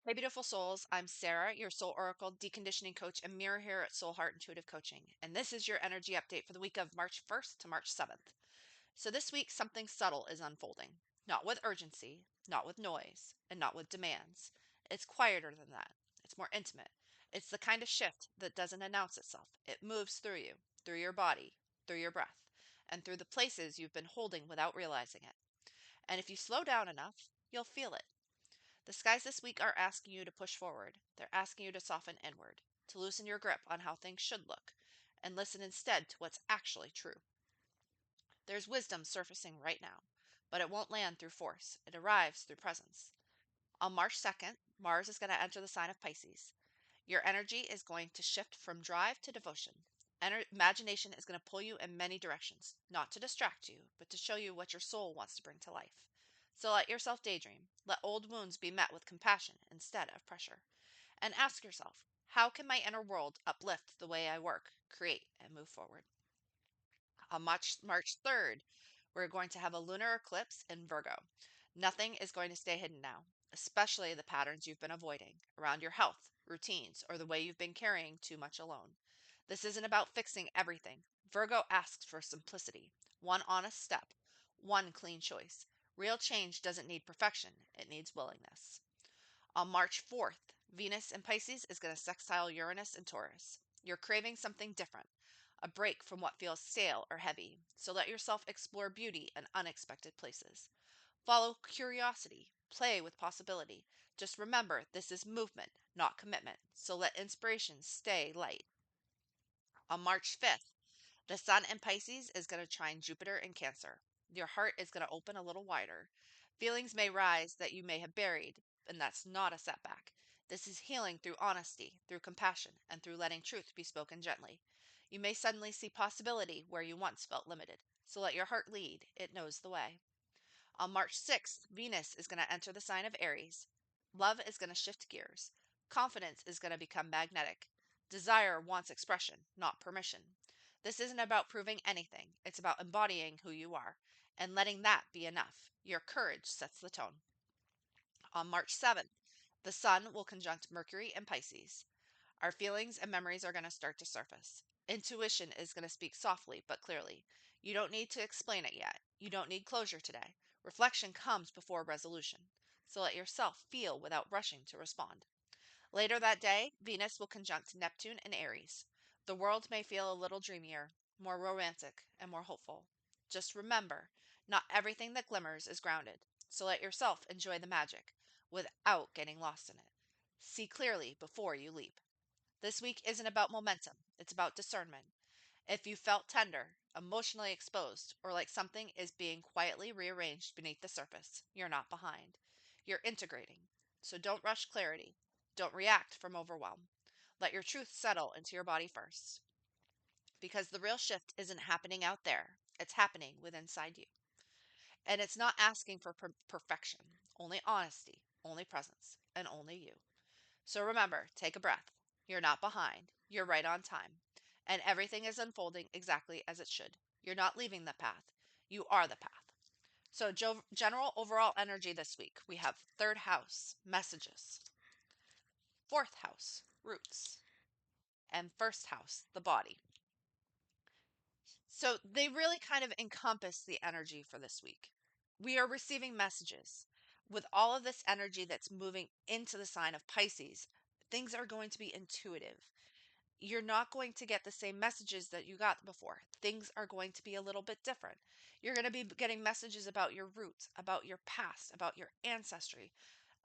Hey, beautiful souls. I'm Sarah, your soul oracle, deconditioning coach, and mirror here at Soul Heart Intuitive Coaching. And this is your energy update for the week of March 1st to March 7th. So, this week, something subtle is unfolding. Not with urgency, not with noise, and not with demands. It's quieter than that. It's more intimate. It's the kind of shift that doesn't announce itself. It moves through you, through your body, through your breath, and through the places you've been holding without realizing it. And if you slow down enough, you'll feel it. The skies this week are asking you to push forward. They're asking you to soften inward, to loosen your grip on how things should look, and listen instead to what's actually true. There's wisdom surfacing right now, but it won't land through force. It arrives through presence. On March 2nd, Mars is going to enter the sign of Pisces. Your energy is going to shift from drive to devotion. Imagination is going to pull you in many directions, not to distract you, but to show you what your soul wants to bring to life. So let yourself daydream. Let old wounds be met with compassion instead of pressure. And ask yourself, how can my inner world uplift the way I work, create, and move forward? On March 3rd, we're going to have a lunar eclipse in Virgo. Nothing is going to stay hidden now, especially the patterns you've been avoiding around your health, routines, or the way you've been carrying too much alone. This isn't about fixing everything. Virgo asks for simplicity, one honest step, one clean choice. Real change doesn't need perfection, it needs willingness. On March 4th, Venus in Pisces is going to sextile Uranus and Taurus. You're craving something different, a break from what feels stale or heavy. So let yourself explore beauty in unexpected places. Follow curiosity, play with possibility. Just remember, this is movement, not commitment. So let inspiration stay light. On March 5th, the Sun in Pisces is going to trine Jupiter in Cancer. Your heart is going to open a little wider. Feelings may rise that you may have buried, and that's not a setback. This is healing through honesty, through compassion, and through letting truth be spoken gently. You may suddenly see possibility where you once felt limited. So let your heart lead, it knows the way. On March 6th, Venus is going to enter the sign of Aries. Love is going to shift gears. Confidence is going to become magnetic. Desire wants expression, not permission. This isn't about proving anything, it's about embodying who you are and letting that be enough. Your courage sets the tone. On March 7th, the Sun will conjunct Mercury in Pisces. Our feelings and memories are going to start to surface. Intuition is going to speak softly but clearly. You don't need to explain it yet. You don't need closure today. Reflection comes before resolution. So let yourself feel without rushing to respond. Later that day, Venus will conjunct Neptune in Aries. The world may feel a little dreamier, more romantic, and more hopeful. Just remember, not everything that glimmers is grounded. So let yourself enjoy the magic without getting lost in it. See clearly before you leap. This week isn't about momentum, it's about discernment. If you felt tender, emotionally exposed, or like something is being quietly rearranged beneath the surface, you're not behind. You're integrating. So don't rush clarity. Don't react from overwhelm. Let your truth settle into your body first. Because the real shift isn't happening out there, it's happening within inside you. And it's not asking for perfection, only honesty, only presence, and only you. So remember, take a breath. You're not behind. You're right on time. And everything is unfolding exactly as it should. You're not leaving the path. You are the path. So, general overall energy this week, we have third house, messages, fourth house, roots, and first house, the body. So, they really kind of encompass the energy for this week. We are receiving messages. With all of this energy that's moving into the sign of Pisces, things are going to be intuitive. You're not going to get the same messages that you got before. Things are going to be a little bit different. You're going to be getting messages about your roots, about your past, about your ancestry,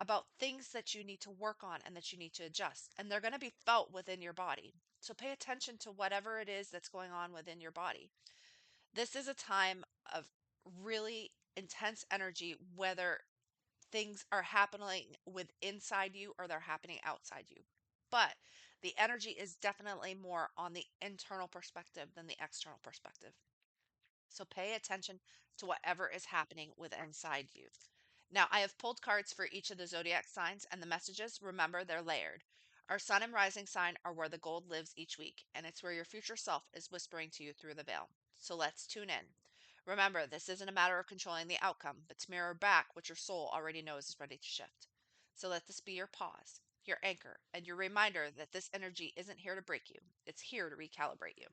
about things that you need to work on and that you need to adjust. And they're going to be felt within your body. So pay attention to whatever it is that's going on within your body. This is a time of really intense energy, whether things are happening with inside you or they're happening outside you. But the energy is definitely more on the internal perspective than the external perspective. So pay attention to whatever is happening with inside you. Now, I have pulled cards for each of the zodiac signs and the messages. Remember, they're layered. Our sun and rising sign are where the gold lives each week, and it's where your future self is whispering to you through the veil. So let's tune in. Remember, this isn't a matter of controlling the outcome, but to mirror back what your soul already knows is ready to shift. So let this be your pause, your anchor, and your reminder that this energy isn't here to break you. It's here to recalibrate you.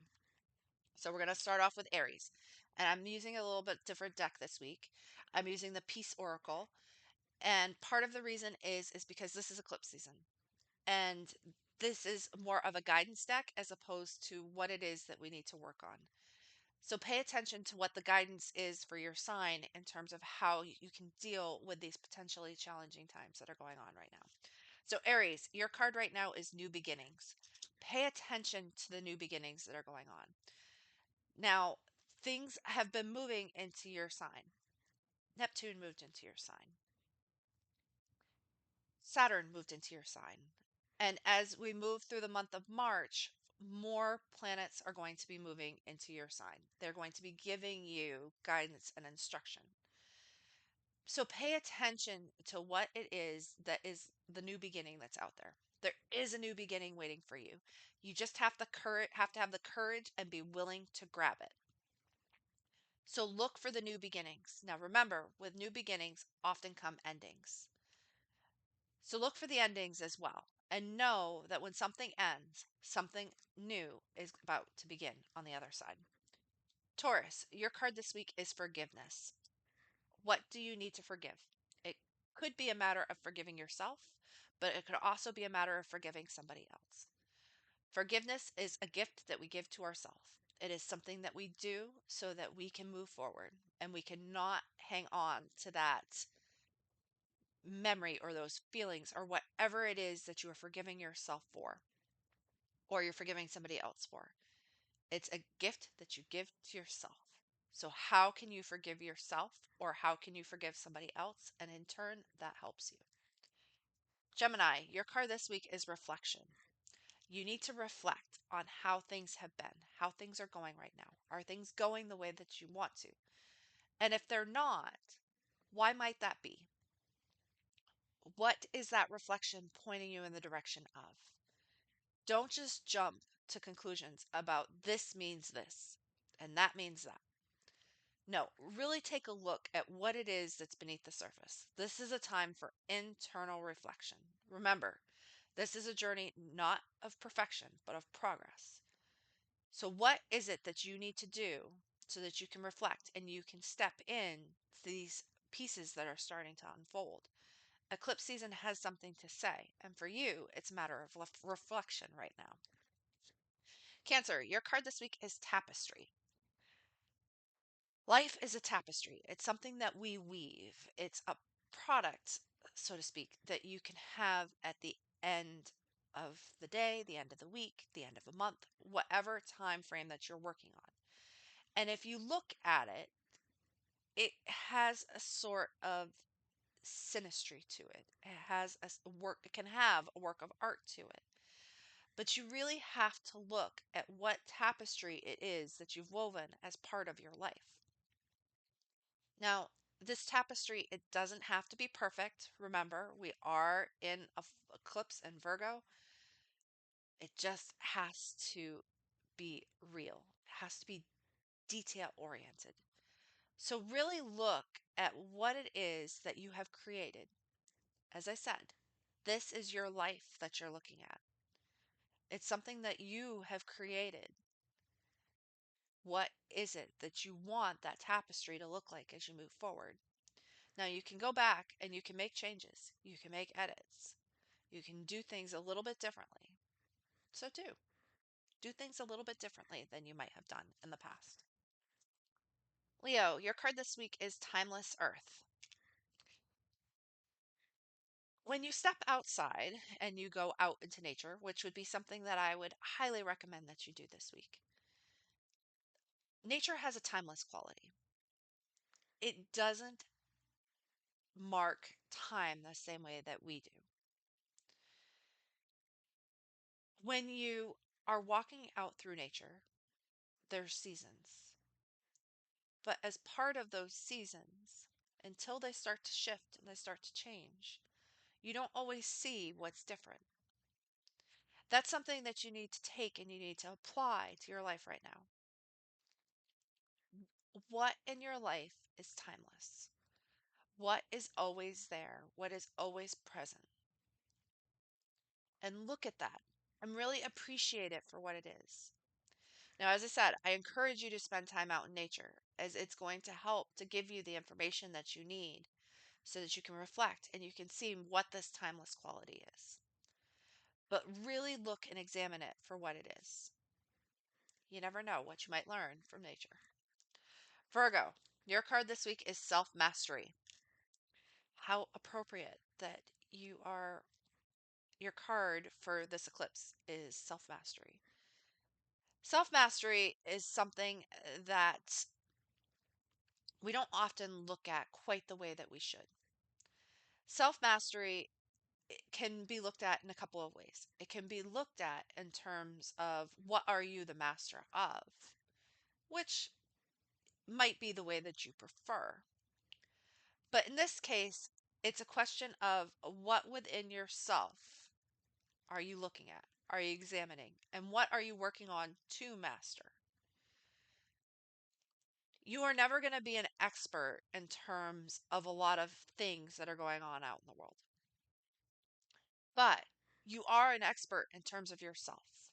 So we're going to start off with Aries. And I'm using a little bit different deck this week. I'm using the Peace Oracle. And part of the reason is because this is eclipse season. And this is more of a guidance deck as opposed to what it is that we need to work on. So pay attention to what the guidance is for your sign in terms of how you can deal with these potentially challenging times that are going on right now. So Aries, your card right now is new beginnings. Pay attention to the new beginnings that are going on. Now, things have been moving into your sign. Neptune moved into your sign. Saturn moved into your sign. And as we move through the month of March, more planets are going to be moving into your sign. They're going to be giving you guidance and instruction. So pay attention to what it is that is the new beginning that's out there. There is a new beginning waiting for you. You just have to have the courage and be willing to grab it. So look for the new beginnings. Now remember, with new beginnings often come endings. So look for the endings as well. And know that when something ends, something new is about to begin on the other side. Taurus, your card this week is forgiveness. What do you need to forgive? It could be a matter of forgiving yourself, but it could also be a matter of forgiving somebody else. Forgiveness is a gift that we give to ourselves. It is something that we do so that we can move forward and we cannot hang on to that memory or those feelings or whatever it is that you are forgiving yourself for or you're forgiving somebody else for. It's a gift that you give to yourself. So, how can you forgive yourself or how can you forgive somebody else? And in turn, that helps you. Gemini, your card this week is reflection. You need to reflect on how things have been, how things are going right now. Are things going the way that you want to? And if they're not, why might that be? What is that reflection pointing you in the direction of? Don't just jump to conclusions about this means this and that means that. No, really take a look at what it is that's beneath the surface. This is a time for internal reflection. Remember, this is a journey not of perfection, but of progress. So, what is it that you need to do so that you can reflect and you can step in to these pieces that are starting to unfold? Eclipse season has something to say, and for you, it's a matter of reflection right now. Cancer, your card this week is tapestry. Life is a tapestry. It's something that we weave. It's a product, so to speak, that you can have at the end of the day, the end of the week, the end of a month, whatever time frame that you're working on. And if you look at it, it has a sort of synastry to it. It has a work, it can have a work of art to it. But you really have to look at what tapestry it is that you've woven as part of your life. Now, this tapestry, it doesn't have to be perfect. Remember, we are in a eclipse in Virgo. It just has to be real. It has to be detail oriented. So really look at what it is that you have created. As I said, this is your life that you're looking at. It's something that you have created. What is it that you want that tapestry to look like as you move forward? Now you can go back and you can make changes. You can make edits. You can do things a little bit differently. So do things a little bit differently than you might have done in the past. Leo, your card this week is Timeless Earth. When you step outside and you go out into nature, which would be something that I would highly recommend that you do this week, nature has a timeless quality. It doesn't mark time the same way that we do. When you are walking out through nature, there's seasons. But as part of those seasons, until they start to shift and they start to change, you don't always see what's different. That's something that you need to take and you need to apply to your life right now. What in your life is timeless? what is always there, what is always present, and look at that and really appreciate it for what it is. Now, as I said, I encourage you to spend time out in nature as it's going to help to give you the information that you need so that you can reflect and you can see what this timeless quality is. But really look and examine it for what it is. You never know what you might learn from nature. Virgo, your card this week is self mastery. How appropriate that your card for this eclipse is self mastery. Self mastery is something that we don't often look at quite the way that we should. Self mastery can be looked at in a couple of ways. It can be looked at in terms of what are you the master of, which might be the way that you prefer. But in this case, it's a question of what within yourself are you looking at? Are you examining? And what are you working on to master? You are never going to be an expert in terms of a lot of things that are going on out in the world, but you are an expert in terms of yourself.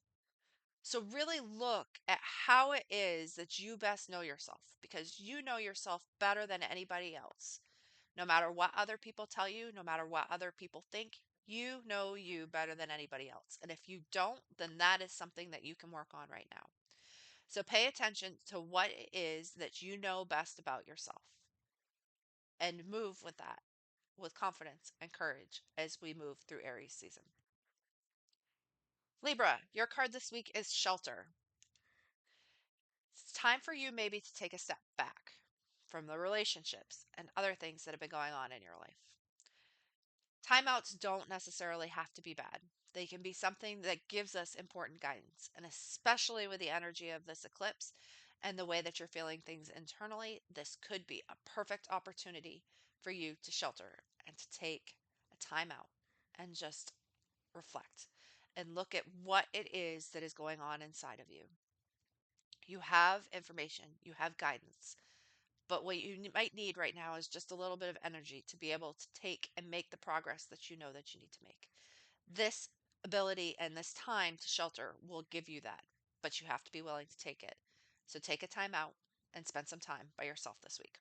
So really look at how it is that you best know yourself because you know yourself better than anybody else. No matter what other people tell you, no matter what other people think, you know you better than anybody else. And if you don't, then that is something that you can work on right now. So pay attention to what it is that you know best about yourself and move with that with confidence and courage as we move through Aries season. Libra, your card this week is shelter. It's time for you maybe to take a step back from the relationships and other things that have been going on in your life. Timeouts don't necessarily have to be bad. They can be something that gives us important guidance. And especially with the energy of this eclipse and the way that you're feeling things internally, this could be a perfect opportunity for you to shelter and to take a timeout and just reflect and look at what it is that is going on inside of you. You have information, you have guidance, but what you might need right now is just a little bit of energy to be able to take and make the progress that you know that you need to make. This ability and this time to shelter will give you that, but you have to be willing to take it. So take a time out and spend some time by yourself this week.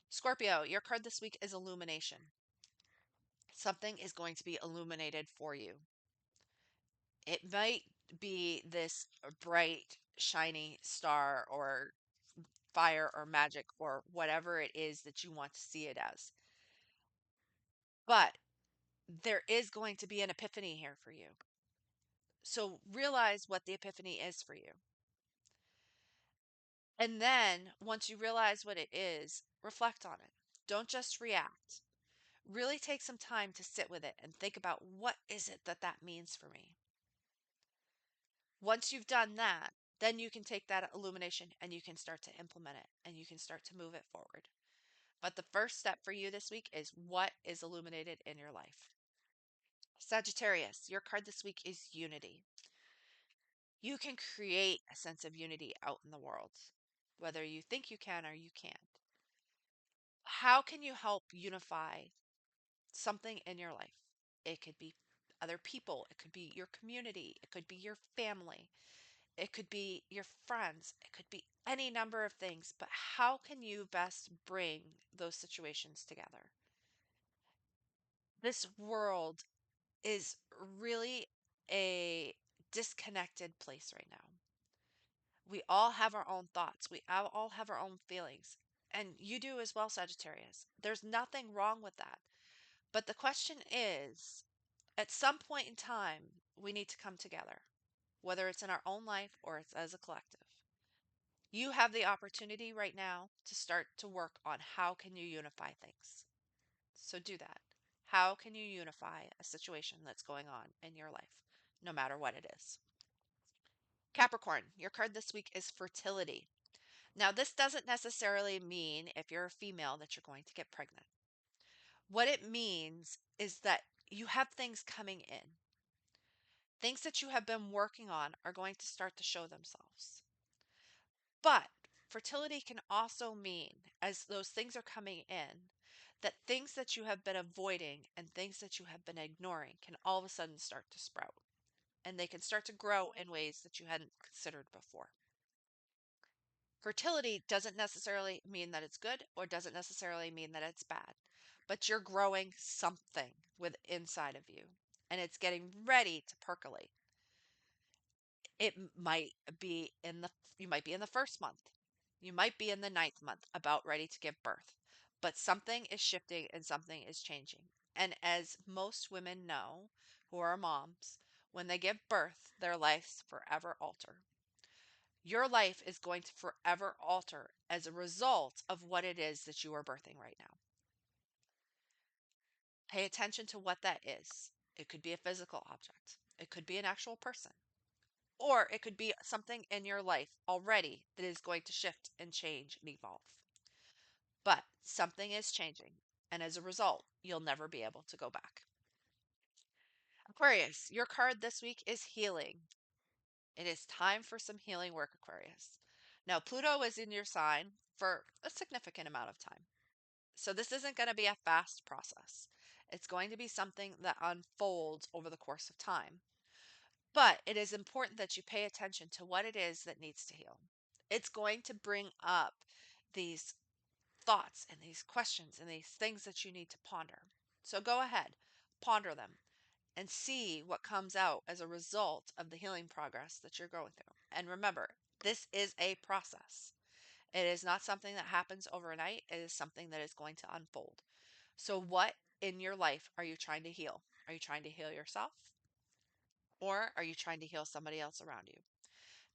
Scorpio, your card this week is illumination. Something is going to be illuminated for you. It might be this bright, shiny star or fire or magic or whatever it is that you want to see it as. But there is going to be an epiphany here for you. So realize what the epiphany is for you. And then once you realize what it is, reflect on it. Don't just react. Really take some time to sit with it and think about what is it that that means for me. Once you've done that, then you can take that illumination and you can start to implement it and you can start to move it forward. But the first step for you this week is what is illuminated in your life. Sagittarius, your card this week is unity. You can create a sense of unity out in the world, whether you think you can or you can't. How can you help unify something in your life? It could be other people, it could be your community, it could be your family, it could be your friends, it could be any number of things. But how can you best bring those situations together? This world is really a disconnected place right now. We all have our own thoughts. We all have our own feelings. And you do as well, Sagittarius. There's nothing wrong with that. But the question is, at some point in time, we need to come together, whether it's in our own life or it's as a collective. You have the opportunity right now to start to work on how can you unify things. So do that. How can you unify a situation that's going on in your life, no matter what it is? Capricorn, your card this week is fertility. Now, this doesn't necessarily mean if you're a female that you're going to get pregnant. What it means is that you have things coming in. Things that you have been working on are going to start to show themselves. But fertility can also mean, as those things are coming in, that things that you have been avoiding and things that you have been ignoring can all of a sudden start to sprout, and they can start to grow in ways that you hadn't considered before. Fertility doesn't necessarily mean that it's good or doesn't necessarily mean that it's bad, but you're growing something with inside of you and it's getting ready to percolate. Might be in the you might be in the first month. You might be in the ninth month about ready to give birth. But something is shifting and something is changing. And as most women know who are moms, when they give birth, their lives forever alter. Your life is going to forever alter as a result of what it is that you are birthing right now. Pay attention to what that is. It could be a physical object, it could be an actual person, or it could be something in your life already that is going to shift and change and evolve. But something is changing, and as a result, you'll never be able to go back. Aquarius, your card this week is healing. It is time for some healing work, Aquarius. Now, Pluto is in your sign for a significant amount of time. So this isn't going to be a fast process. It's going to be something that unfolds over the course of time. But it is important that you pay attention to what it is that needs to heal. It's going to bring up these thoughts and these questions and these things that you need to ponder. So go ahead, ponder them, and see what comes out as a result of the healing progress that you're going through. And remember, this is a process. It is not something that happens overnight. It is something that is going to unfold. So, what in your life are you trying to heal? Are you trying to heal yourself? Or are you trying to heal somebody else around you?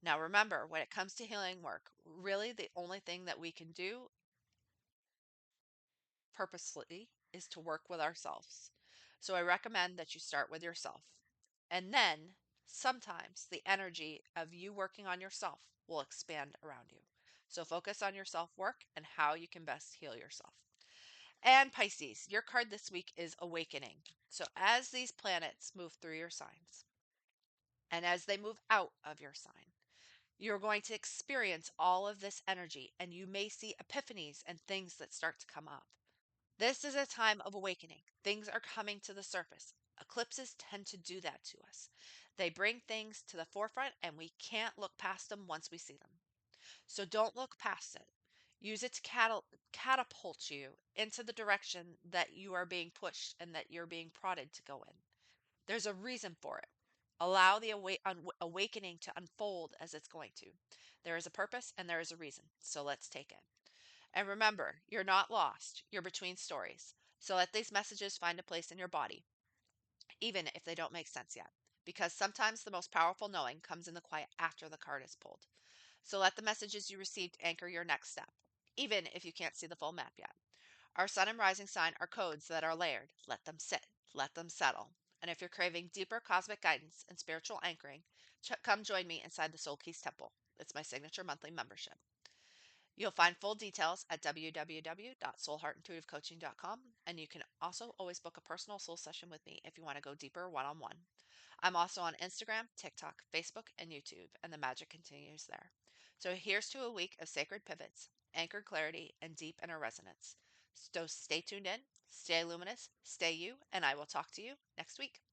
Now, remember, when it comes to healing work, really the only thing that we can do purposely is to work with ourselves. So, I recommend that you start with yourself. And then sometimes the energy of you working on yourself will expand around you. So, focus on your self work and how you can best heal yourself. And Pisces, your card this week is Awakening. So, as these planets move through your signs and as they move out of your sign, you're going to experience all of this energy and you may see epiphanies and things that start to come up. This is a time of awakening. Things are coming to the surface. Eclipses tend to do that to us. They bring things to the forefront and we can't look past them once we see them. So don't look past it. Use it to catapult you into the direction that you are being pushed and that you're being prodded to go in. There's a reason for it. Allow the awakening to unfold as it's going to. There is a purpose and there is a reason. So let's take it. And remember, you're not lost. You're between stories. So let these messages find a place in your body, even if they don't make sense yet. Because sometimes the most powerful knowing comes in the quiet after the card is pulled. So let the messages you received anchor your next step, even if you can't see the full map yet. Our sun and rising sign are codes that are layered. Let them sit, let them settle. And if you're craving deeper cosmic guidance and spiritual anchoring, come join me inside the Soul Keys Temple. It's my signature monthly membership. You'll find full details at www.soulheartintuitivecoaching.com, and you can also always book a personal soul session with me if you want to go deeper one on one. I'm also on Instagram, TikTok, Facebook, and YouTube, and the magic continues there. So here's to a week of sacred pivots, anchored clarity, and deep inner resonance. So stay tuned in, stay luminous, stay you, and I will talk to you next week.